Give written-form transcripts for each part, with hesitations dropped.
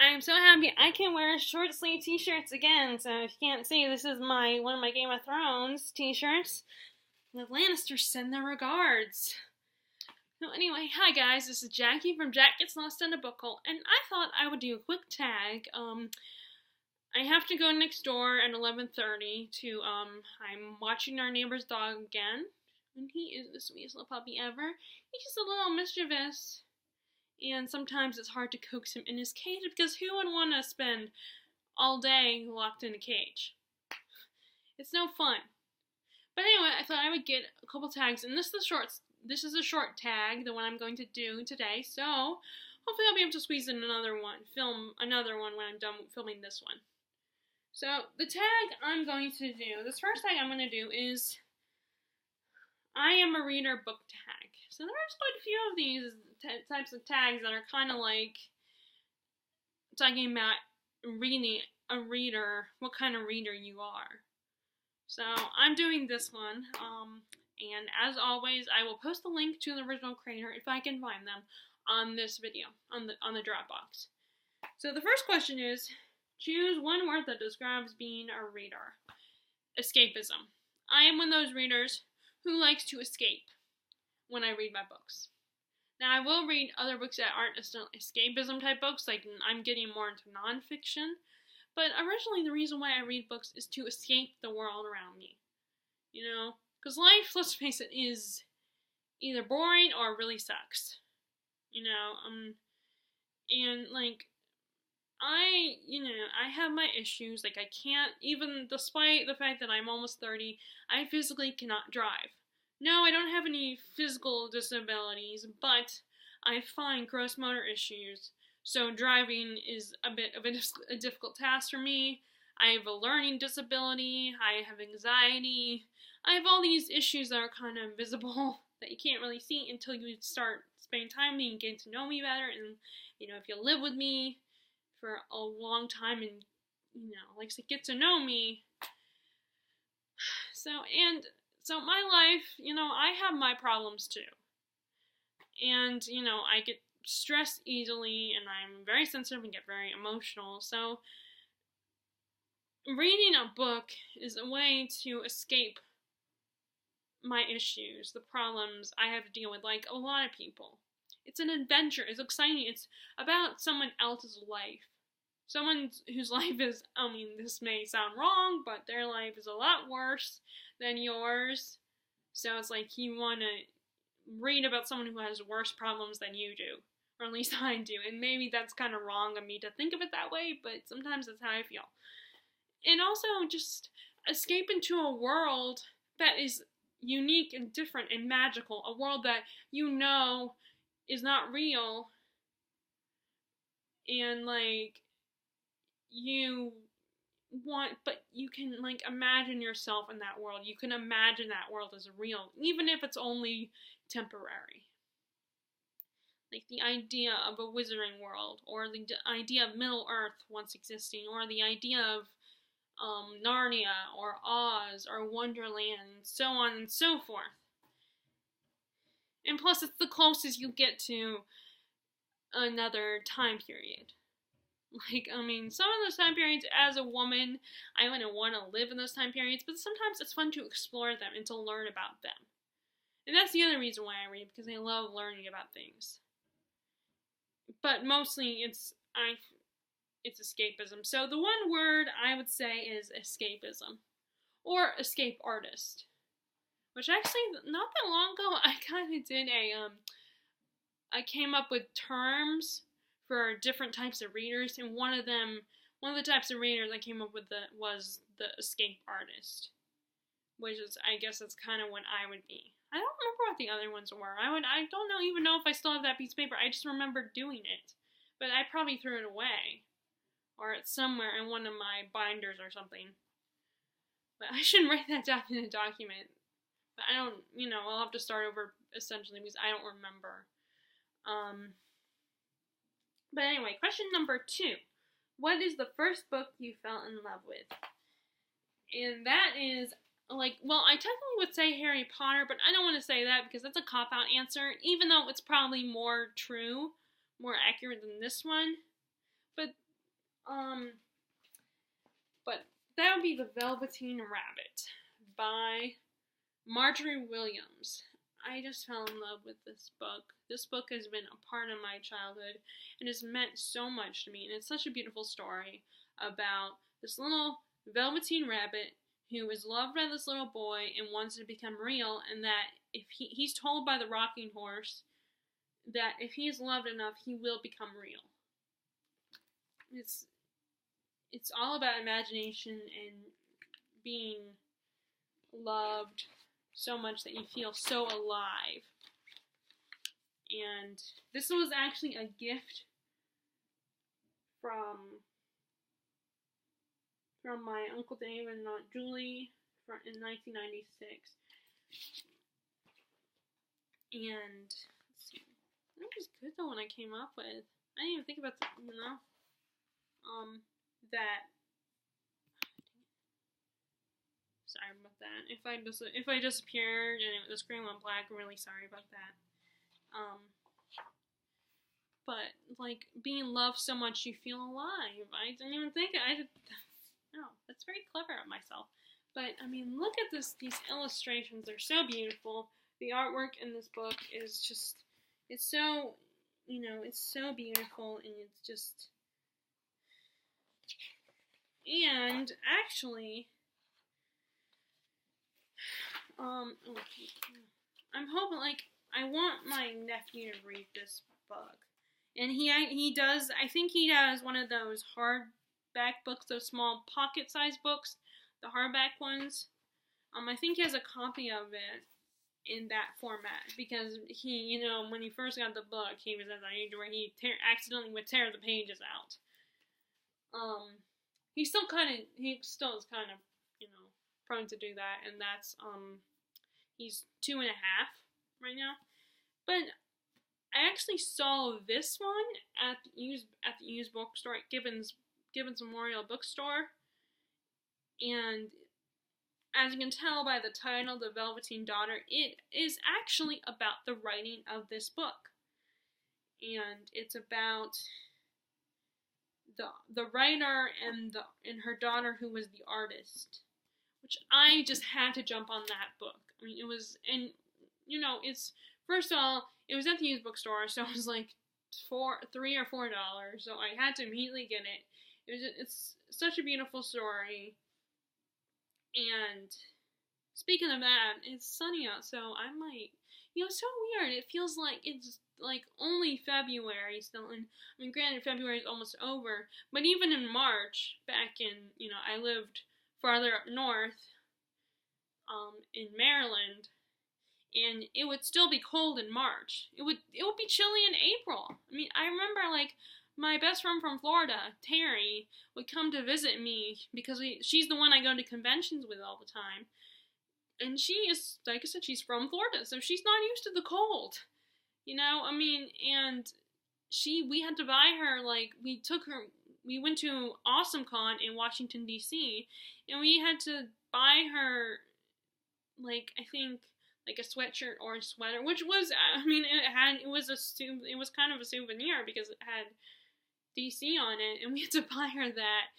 I'm so happy I can wear short sleeve t-shirts again. So if you can't see, this is one of my Game of Thrones t-shirts. The Lannisters send their regards. So anyway, hi guys, this is Jackie from Jack Gets Lost in a Book Hole, and I thought I would do a quick tag. I have to go next door at 11:30 to I'm watching our neighbor's dog again, and he is the sweetest little puppy ever. He's just a little mischievous. And sometimes it's hard to coax him in his cage because who would want to spend all day locked in a cage? It's no fun. But anyway, I thought I would get a couple tags, and this is a short tag, the one I'm going to do today. So hopefully I'll be able to squeeze in film another one when I'm done filming this one. So the tag I'm going to do, this first tag I'm going to do is I am a reader book tag. So there's quite a few of these types of tags that are kind of like talking about reading a reader, what kind of reader you are. So I'm doing this one, and as always, I will post the link to the original creator if I can find them on this video, on the Dropbox. So the first question is, choose one word that describes being a reader. Escapism. I am one of those readers who likes to escape when I read my books. Now, I will read other books that aren't escapism type books, like I'm getting more into nonfiction, but originally the reason why I read books is to escape the world around me. You know? Because life, let's face it, is either boring or really sucks. You know? And, like, I have my issues. Like, I can't, even despite the fact that I'm almost 30, I physically cannot drive. No, I don't have any physical disabilities, but I find gross motor issues, so driving is a bit of a difficult task for me. I have a learning disability, I have anxiety, I have all these issues that are kind of invisible that you can't really see until you start spending time with me and getting to know me better, and, you know, if you live with me for a long time and, you know, like, to get to know me, So my life, you know, I have my problems too. And, you know, I get stressed easily and I'm very sensitive and get very emotional. So reading a book is a way to escape my issues, the problems I have to deal with, like a lot of people. It's an adventure. It's exciting. It's about someone else's life. Someone whose life is, I mean, this may sound wrong, but their life is a lot worse than yours. So it's like you want to read about someone who has worse problems than you do. Or at least I do. And maybe that's kind of wrong of me to think of it that way, but sometimes that's how I feel. And also just escape into a world that is unique and different and magical. A world that you know is not real. And, like, but you can, like, imagine yourself in that world. You can imagine that world as real, even if it's only temporary. Like the idea of a wizarding world, or the idea of Middle Earth once existing, or the idea of Narnia, or Oz, or Wonderland, and so on and so forth. And plus, it's the closest you get to another time period. Like, I mean, some of those time periods, as a woman, I wouldn't want to live in those time periods, but sometimes it's fun to explore them and to learn about them. And that's the other reason why I read, because I love learning about things. But mostly, it's escapism. So the one word I would say is escapism, or escape artist. Which actually, not that long ago, I kind of did I came up with terms for different types of readers, and one of the types of readers I came up with was the escape artist, which is, I guess that's kind of what I would be. I don't remember what the other ones were. I don't even know if I still have that piece of paper. I just remember doing it, but I probably threw it away, or it's somewhere in one of my binders or something. But I should write that down in a document. But I don't, you know, I'll have to start over essentially because I don't remember. But anyway, question number 2. What is the first book you fell in love with? And that is, like, well, I technically would say Harry Potter, but I don't want to say that because that's a cop-out answer, even though it's probably more true, more accurate than this one. But But that would be The Velveteen Rabbit by Marjorie Williams. I just fell in love with this book. This book has been a part of my childhood and has meant so much to me. And it's such a beautiful story about this little velveteen rabbit who is loved by this little boy and wants to become real, and that if he's told by the rocking horse that if he's loved enough, he will become real. It's all about imagination and being loved so much that you feel so alive. And this was actually a gift from my Uncle David and Aunt Julie in 1996. And let's see, that was good though when I came up with. I didn't even think about that, that. Sorry about that. If I disappeared and the screen went black, I'm really sorry about that. But like being loved so much, you feel alive. I didn't even think no, that's very clever of myself. But I mean, look at these illustrations. They're so beautiful. The artwork in this book is just, it's so, it's so beautiful, and it's just, and actually, I'm hoping, like, I want my nephew to read this book. And he does, I think he does one of those hardback books, those small pocket-sized books, the hardback ones. I think he has a copy of it in that format, because he, when he first got the book, he was at that age where he accidentally would tear the pages out. He still is kind of, prone to do that, and that's, he's 2.5 right now. But I actually saw this one at the used bookstore at Gibbons Memorial Bookstore, and as you can tell by the title, The Velveteen Daughter, it is actually about the writing of this book, and it's about the writer and her daughter, who was the artist, which I just had to jump on that book. I mean, it was, and it's, first of all, it was at the used bookstore, so it was like $3 or $4, so I had to immediately get it. It's such a beautiful story. And speaking of that, it's sunny out, so I might, it's so weird. It feels like it's like only February still, and I mean, granted, February is almost over, but even in March, back in, I lived farther up north, in Maryland, and it would still be cold in March. It would be chilly in April. I mean, I remember, like, my best friend from Florida, Terry, would come to visit me because she's the one I go to conventions with all the time. And she is, like I said, she's from Florida, so she's not used to the cold. I mean, and we had to buy her, like, we went to AwesomeCon in Washington, D.C., and we had to buy her, like, I think, like a sweatshirt or a sweater, which was, I mean, it was kind of a souvenir because it had DC on it, and we had to buy her that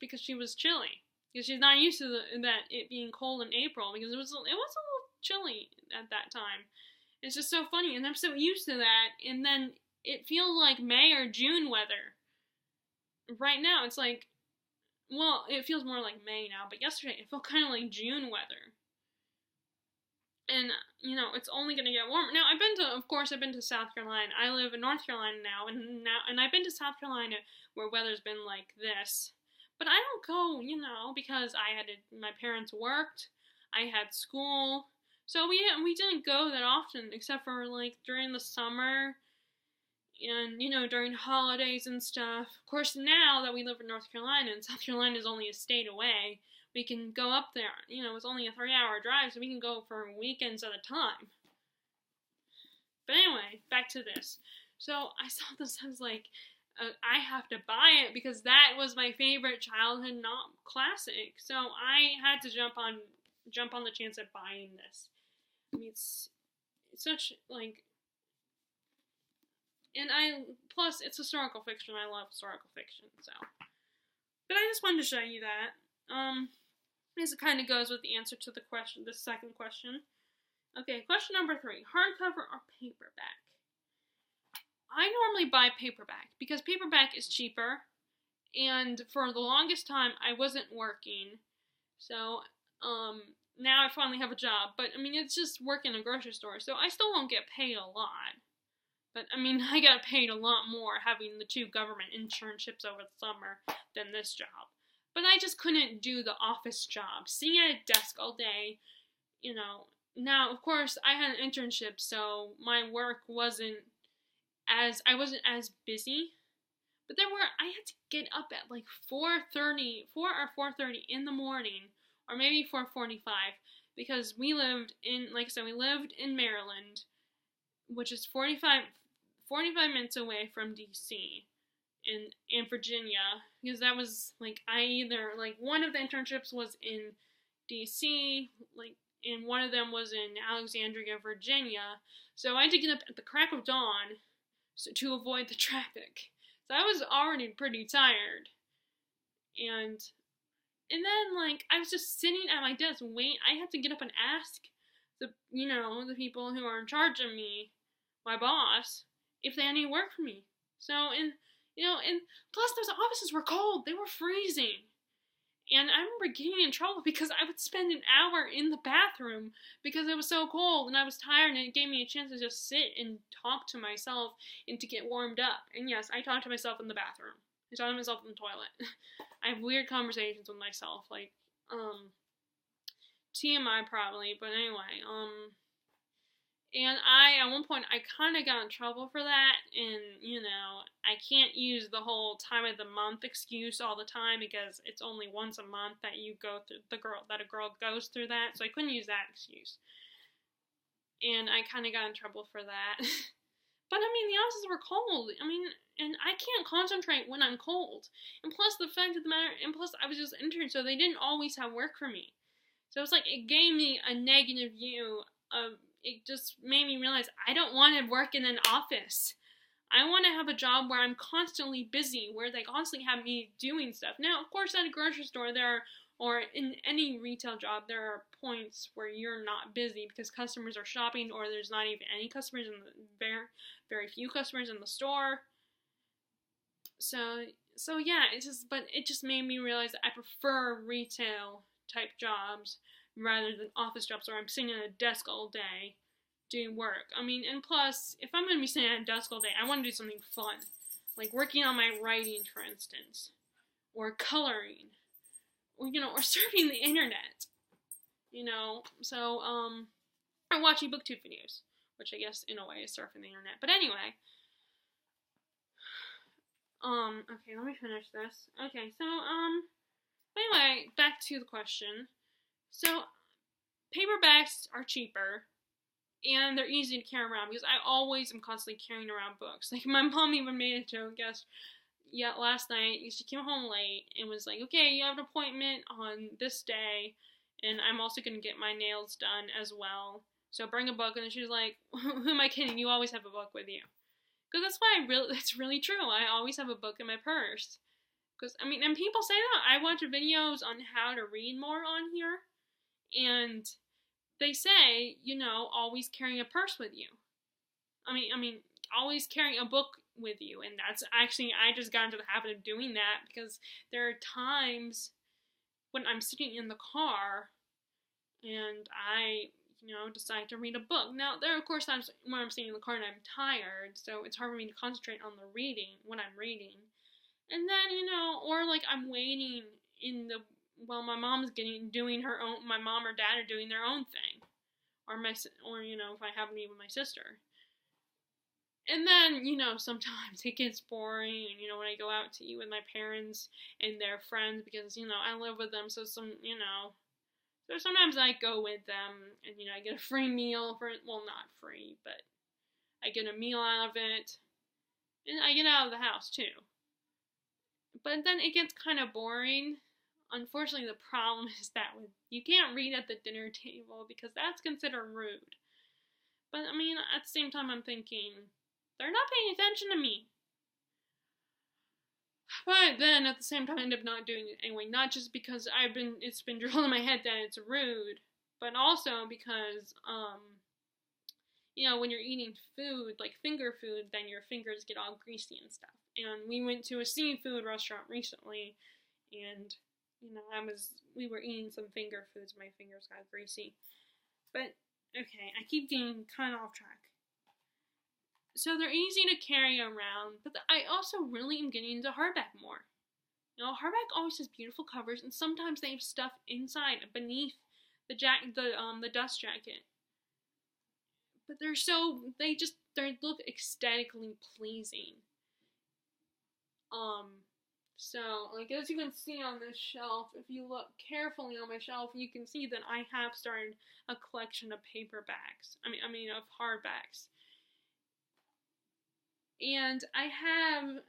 because she was chilly, because she's not used to it being cold in April, because it was a little chilly at that time. It's just so funny, and I'm so used to that, and then it feels like May or June weather. Right now, it's like, well, it feels more like May now, but yesterday it felt kind of like June weather. And, it's only going to get warmer. Now, I've been to South Carolina. I live in North Carolina now, and I've been to South Carolina where weather's been like this. But I don't go, because my parents worked, I had school, so we didn't go that often, except for, like, during the summer, and, during holidays and stuff. Of course, now that we live in North Carolina, and South Carolina is only a state away, we can go up there. It's only a 3-hour drive, so we can go for weekends at a time. But anyway, back to this. So I saw this, I was like, I have to buy it because that was my favorite childhood classic. So I had to jump on the chance of buying this. I mean, it's such, like, And plus, it's historical fiction. I love historical fiction, so. But I just wanted to show you that. Because it kind of goes with the answer to the second question. Okay, question number 3. Hardcover or paperback? I normally buy paperback because paperback is cheaper, and for the longest time I wasn't working, so now I finally have a job, but I mean it's just work in a grocery store, so I still won't get paid a lot, but I mean I got paid a lot more having the 2 government internships over the summer than this job, but I just couldn't do the office job, sitting at a desk all day, you know. Now of course I had an internship, so my work wasn't as busy, but I had to get up at like 4:30 in the morning, or maybe 4:45, because we lived in, like I said, we lived in Maryland, which is 45 minutes away from DC, in Virginia, because that was like one of the internships was in DC, and one of them was in Alexandria, Virginia, so I had to get up at the crack of dawn to avoid the traffic. So I was already pretty tired. And then I was just sitting at my desk waiting. I had to get up and ask the people who are in charge of me, my boss, if they had any work for me. So and plus those offices were cold. They were freezing. And I remember getting in trouble because I would spend an hour in the bathroom because it was so cold and I was tired, and it gave me a chance to just sit and talk to myself and to get warmed up. And yes, I talked to myself in the bathroom. I talked to myself in the toilet. I have weird conversations with myself, TMI probably, but anyway, and at one point, I kind of got in trouble for that, and, I can't use the whole time of the month excuse all the time, because it's only once a month that you go through, that a girl goes through that, so I couldn't use that excuse. And I kind of got in trouble for that. But, the offices were cold, and I can't concentrate when I'm cold. And plus, the fact of the matter, and plus, I was just an intern, so they didn't always have work for me. So it's it gave me a negative view of, it just made me realize I don't want to work in an office. I want to have a job where I'm constantly busy, where they constantly have me doing stuff. Now, of course, at a grocery store, or in any retail job, there are points where you're not busy because customers are shopping, or there's not even any customers very few customers in the store. So yeah, it just made me realize that I prefer retail type jobs rather than office jobs where I'm sitting at a desk all day doing work. And plus, if I'm going to be sitting at a desk all day, I want to do something fun, like working on my writing, for instance, or coloring, or surfing the internet, so, or watching booktube videos, which I guess in a way is surfing the internet. But anyway, okay, let me finish this. Okay, so, anyway, back to the question. So, paperbacks are cheaper, and they're easy to carry around, because I always am constantly carrying around books. My mom even made a joke, last night, she came home late, and was like, okay, you have an appointment on this day, and I'm also going to get my nails done as well, so bring a book. And then she was like, who am I kidding? You always have a book with you. Because that's really true. I always have a book in my purse. Because, and people say that. I watch videos on how to read more on here, and they say, always carrying a purse with you. Always carrying a book with you. And that's actually, I just got into the habit of doing that, because there are times when I'm sitting in the car and I, decide to read a book. Now, there are, of course, times when I'm sitting in the car and I'm tired, so it's hard for me to concentrate on the reading when I'm reading. And then, or I'm waiting while my mom's my mom or dad are doing their own thing. Or if I happen to be with my sister. And then, sometimes it gets boring, and, when I go out to eat with my parents and their friends, because, I live with them, so so sometimes I go with them, and, I get a free meal not free, but I get a meal out of it, and I get out of the house, too. But then it gets kind of boring. Unfortunately, the problem is that you can't read at the dinner table, because that's considered rude. But, at the same time, I'm thinking, They're not paying attention to me. But then at the same time I end up not doing it anyway, not just because it's been drilled in my head that it's rude, but also because when you're eating food, like finger food, then your fingers get all greasy and stuff. And we went to a seafood restaurant recently, and we were eating some finger foods, my fingers got greasy. But okay, I keep getting kind of off track. So they're easy to carry around, but I also really am getting into hardback more. Hardback always has beautiful covers, and sometimes they have stuff inside, beneath the dust jacket. But they look aesthetically pleasing. So, as you can see on this shelf, if you look carefully on my shelf, you can see that I have started a collection of paperbacks. Of hardbacks. And I have,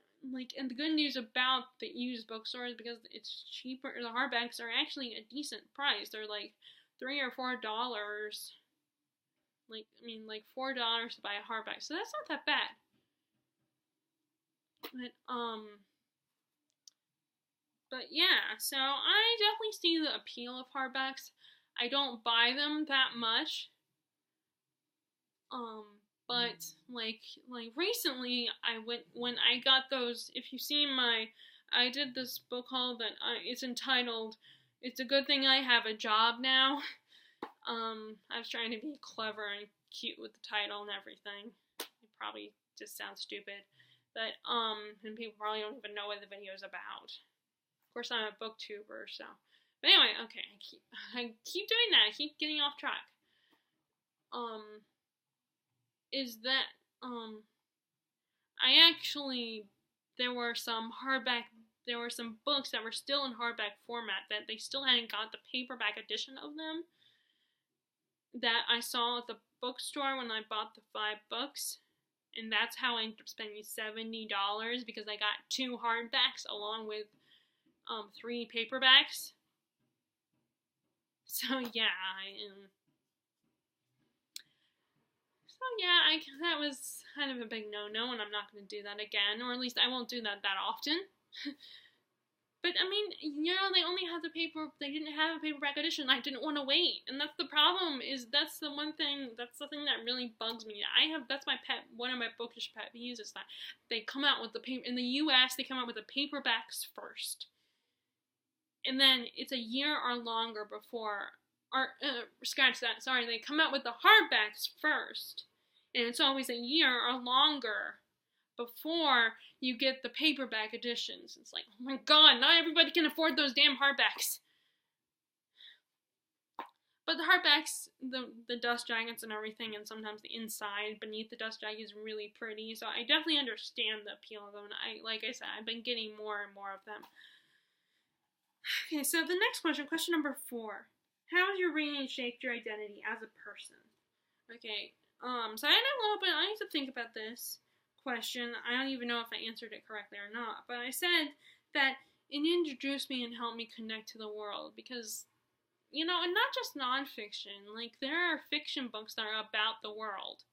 and the good news about the used bookstores, because it's cheaper, the hardbacks are actually a decent price. They're $3 or $4. $4 to buy a hardback. So that's not that bad. But yeah, so I definitely see the appeal of hardbacks. I don't buy them that much. But recently when I got those, if you've seen I did this book haul that it's entitled, "It's a Good Thing I Have a Job Now." I was trying to be clever and cute with the title and everything. It probably just sounds stupid, but and people probably don't even know what the video is about. Of course, I'm a booktuber, so. But anyway, okay, I keep doing that. I keep getting off track. Is that there were some books that were still in hardback format that they still hadn't got the paperback edition of them, that I saw at the bookstore when I bought the 5 books, and that's how I ended up spending $70, because I got 2 hardbacks along with 3 paperbacks. So yeah, that was kind of a big no-no, and I'm not going to do that again, or at least I won't do that often. But they only have they didn't have a paperback edition. I didn't want to wait, and that's the problem. That's the thing that really bugs me. That's one of my bookish pet peeves is that they come out with in the U.S. they come out with the paperbacks first, and then it's a year or longer before, scratch that. Sorry, they come out with the hardbacks first, and it's always a year or longer before you get the paperback editions. It's like, oh my god, not everybody can afford those damn hardbacks. But the hardbacks, the dust jackets and everything, and sometimes the inside beneath the dust jacket is really pretty. So I definitely understand the appeal of them. And like I said, I've been getting more and more of them. Okay, so the next question number 4. How has your reading shaped your identity as a person? Okay, so I had to think about this question. I don't even know if I answered it correctly or not, but I said that it introduced me and helped me connect to the world, because, and not just nonfiction, there are fiction books that are about the world,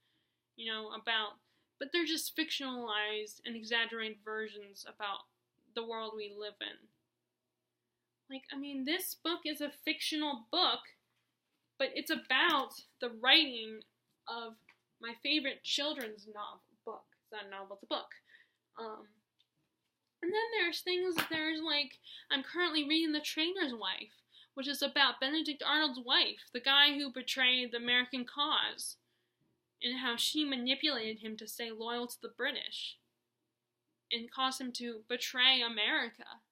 but they're just fictionalized and exaggerated versions about the world we live in. This book is a fictional book, but it's about the writing of my favorite children's book. It's not a novel, it's a book. And then there's I'm currently reading The Traitor's Wife, which is about Benedict Arnold's wife, the guy who betrayed the American cause, and how she manipulated him to stay loyal to the British, and caused him to betray America.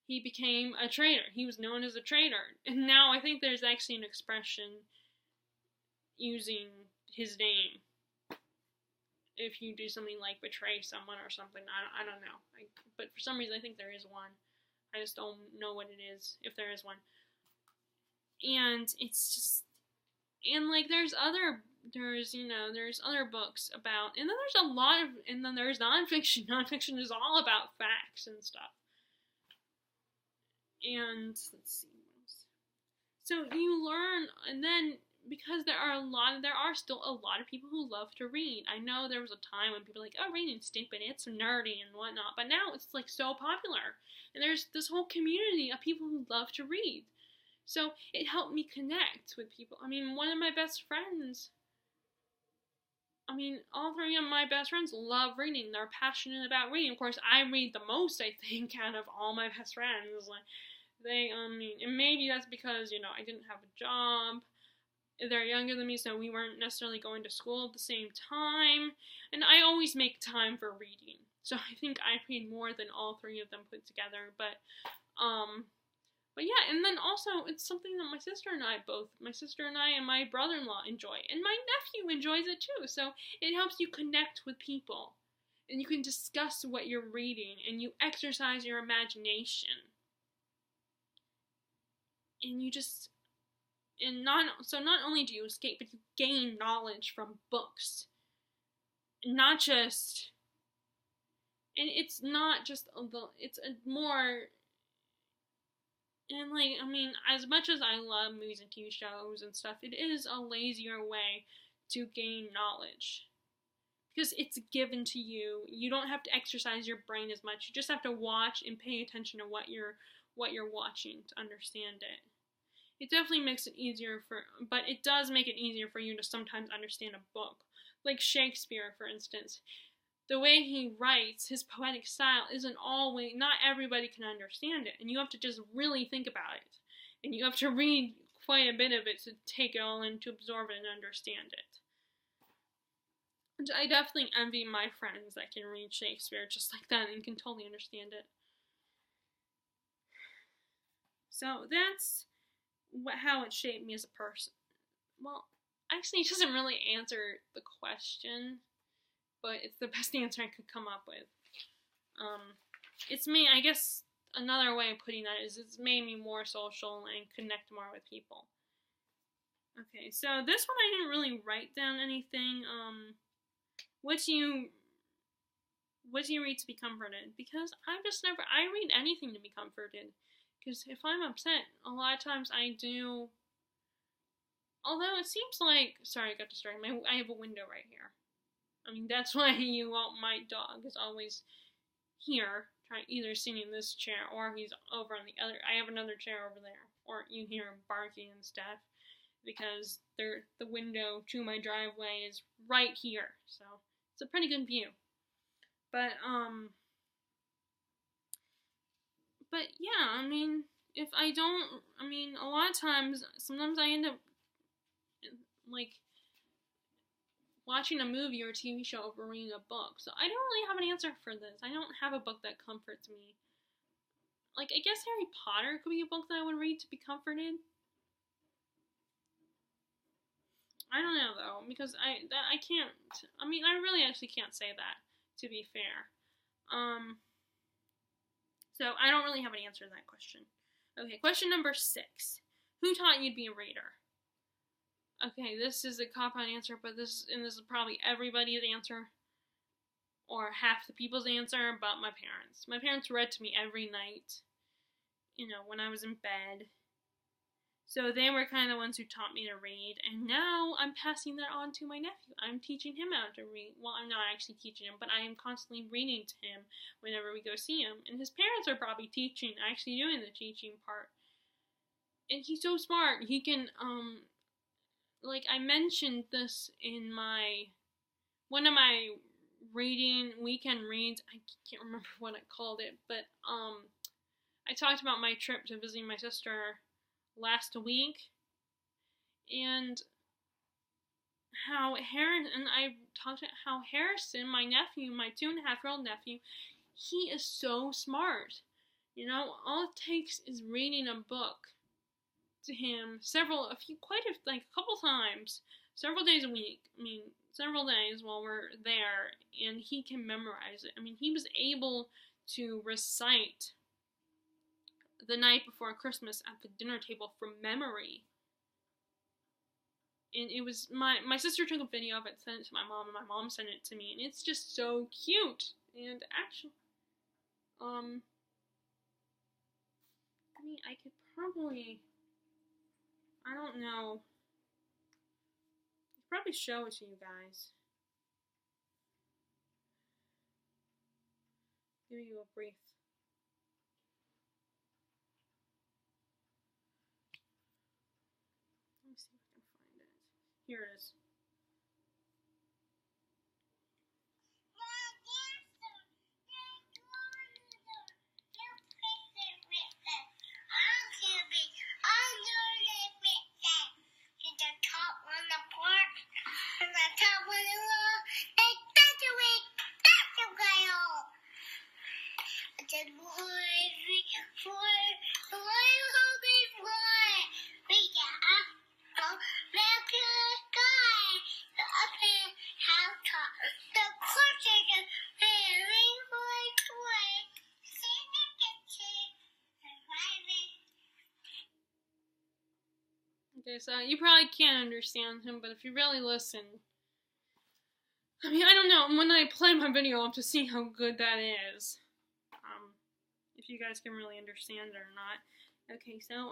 He became a traitor. He was known as a traitor. And now I think there's actually an expression using his name if you do something like betray someone or something. I don't know. But for some reason I think there is one. I just don't know what it is, if there is one. And it's just, and there's other books about, and then there's nonfiction. Nonfiction is all about facts and stuff. And let's see what else. So you learn, and then because there are still a lot of people who love to read. I know there was a time when people were like, oh, reading's stupid, it's nerdy and whatnot, but now it's like so popular. And there's this whole community of people who love to read. So it helped me connect with people. I mean, one of my best friends, all three of my best friends love reading. They're passionate about reading. Of course, I read the most, I think, out of all my best friends. Like, and maybe that's because, I didn't have a job. They're younger than me, so we weren't necessarily going to school at the same time. And I always make time for reading. So I think I read more than all three of them put together. But yeah, and then also, it's something that my sister and I and my brother-in-law enjoy. And my nephew enjoys it too. So it helps you connect with people. And you can discuss what you're reading. And you exercise your imagination. And you just... not only do you escape, but you gain knowledge from books. Not just... And it's not just... It's a more... And, as much as I love movies and TV shows and stuff, it is a lazier way to gain knowledge. Because it's given to you. You don't have to exercise your brain as much. You just have to watch and pay attention to what you're watching to understand it. It definitely makes it easier but it does make it easier for you to sometimes understand a book. Like Shakespeare, for instance. The way he writes, his poetic style isn't always, not everybody can understand it. And you have to just really think about it. And you have to read quite a bit of it to take it all in, to absorb it and understand it. And I definitely envy my friends that can read Shakespeare just like that and can totally understand it. So that's how it shaped me as a person. Well, actually, it doesn't really answer the question, but it's the best answer I could come up with. It's me, I guess another way of putting that is it's made me more social and connect more with people. Okay, so this one I didn't really write down anything. What do you read to be comforted? Because I read anything to be comforted. Because if I'm upset, a lot of times I do. Although it seems like, sorry, I got distracted. I have a window right here. That's why my dog is always here, either sitting in this chair, or he's over on the other. I have another chair over there, or you hear him barking and stuff, because the window to my driveway is right here, so it's a pretty good view. But yeah, if I don't, a lot of times, sometimes I end up, watching a movie or a TV show over reading a book. So I don't really have an answer for this. I don't have a book that comforts me. I guess Harry Potter could be a book that I would read to be comforted. I don't know, though, because I can't, I really actually can't say that, to be fair. So I don't really have an answer to that question. Okay, question number 6. Who taught you to be a reader? Okay, this is a cop-out answer, but this is probably everybody's answer, or half the people's answer, but my parents. My parents read to me every night, when I was in bed. So they were kind of the ones who taught me to read, and now I'm passing that on to my nephew. I'm teaching him how to read. Well, I'm not actually teaching him, but I am constantly reading to him whenever we go see him. And his parents are probably actually doing the teaching part. And he's so smart. He can, I mentioned this in one of my weekend reads. I can't remember what I called it, but I talked about my trip to visiting my sister last week, and I talked about how Harrison, my nephew, my 2.5-year-old nephew, he is so smart. All it takes is reading a book to him a couple times, several days a week. Several days while we're there, and he can memorize it. He was able to recite The Night Before Christmas at the dinner table from memory. And it was, my sister took a video of it, sent it to my mom, and my mom sent it to me, and it's just so cute. And actually, I could probably, I don't know. probably show it to you guys. Give you a brief. Let me see if I can find it. Here it is. Okay, so you probably can't understand him, but if you really listen, I mean, I don't know, when I play my video, I'll have to see how good that is. If you guys can really understand it or not. Okay, so,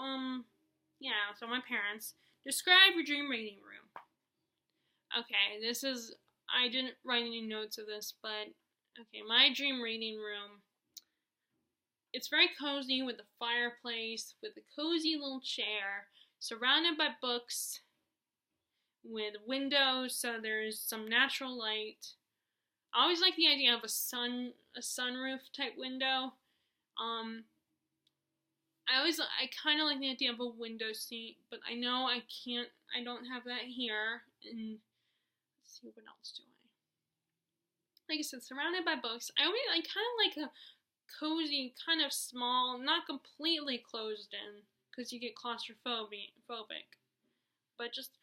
yeah, so my parents. Describe your dream reading room. Okay, this is, I didn't write any notes of this, but, okay, my dream reading room. It's very cozy with a fireplace, with a cozy little chair, surrounded by books, with windows, so there's some natural light. I always like the idea of a sunroof type window. I kind of like the idea of a window seat, but I know I don't have that here. And let's see, what else do I? Like I said, surrounded by books. I kind of like a cozy, kind of small, not completely closed in, because you get claustrophobic, but just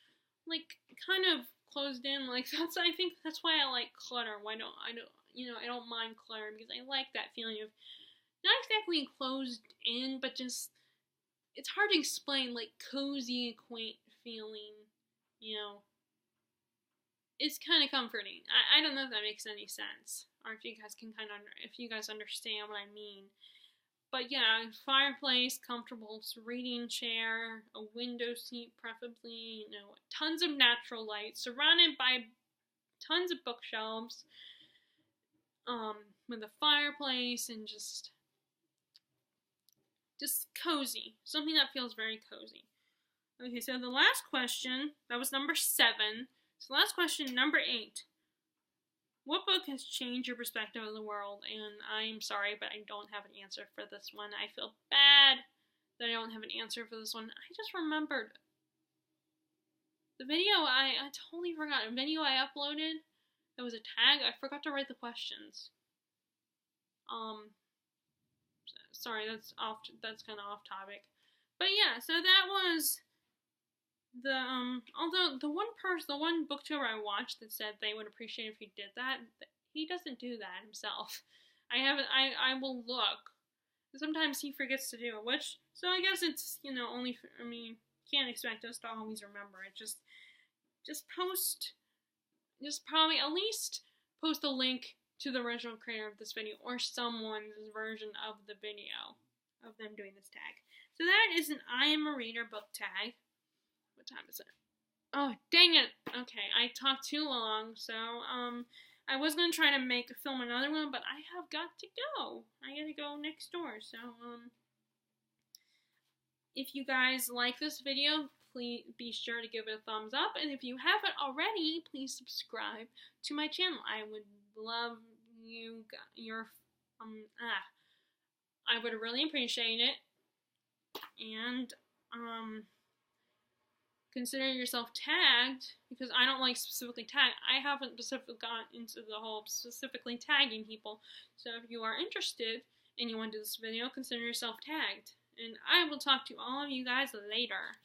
like kind of closed in. Like I think that's why I like clutter. I don't mind clutter, because I like that feeling of not exactly closed in, but just, it's hard to explain, like cozy, quaint feeling, It's kind of comforting. I don't know if that makes any sense, or if you guys can if you guys understand what I mean. But yeah, fireplace, comfortable reading chair, a window seat preferably, tons of natural light, surrounded by tons of bookshelves, with a fireplace, and just cozy. Something that feels very cozy. Okay, so the last question, that was number 7. So last question, number 8. What book has changed your perspective of the world? And I'm sorry, but I don't have an answer for this one. I feel bad that I don't have an answer for this one. I just remembered the video, I totally forgot. A video I uploaded, there was a tag. I forgot to write the questions. Sorry, that's kind of off topic. But yeah, so that was although the one booktuber I watched that said they would appreciate if he did that, he doesn't do that himself. I will look. Sometimes he forgets to do it, so I guess it's, can't expect us to always remember it. Just probably at least post a link to the original creator of this video, or someone's version of the video of them doing this tag. So that is an I Am a Reader book tag. What time is it? Oh, dang it. Okay, I talked too long, so, I was going to try to film another one, but I have got to go. I gotta go next door, so, if you guys like this video, please be sure to give it a thumbs up, and if you haven't already, please subscribe to my channel. I would love I would really appreciate it, and, consider yourself tagged, because I don't like specifically tag. I haven't specifically gotten into the whole specifically tagging people, so if you are interested and you want to do this video, consider yourself tagged, and I will talk to all of you guys later.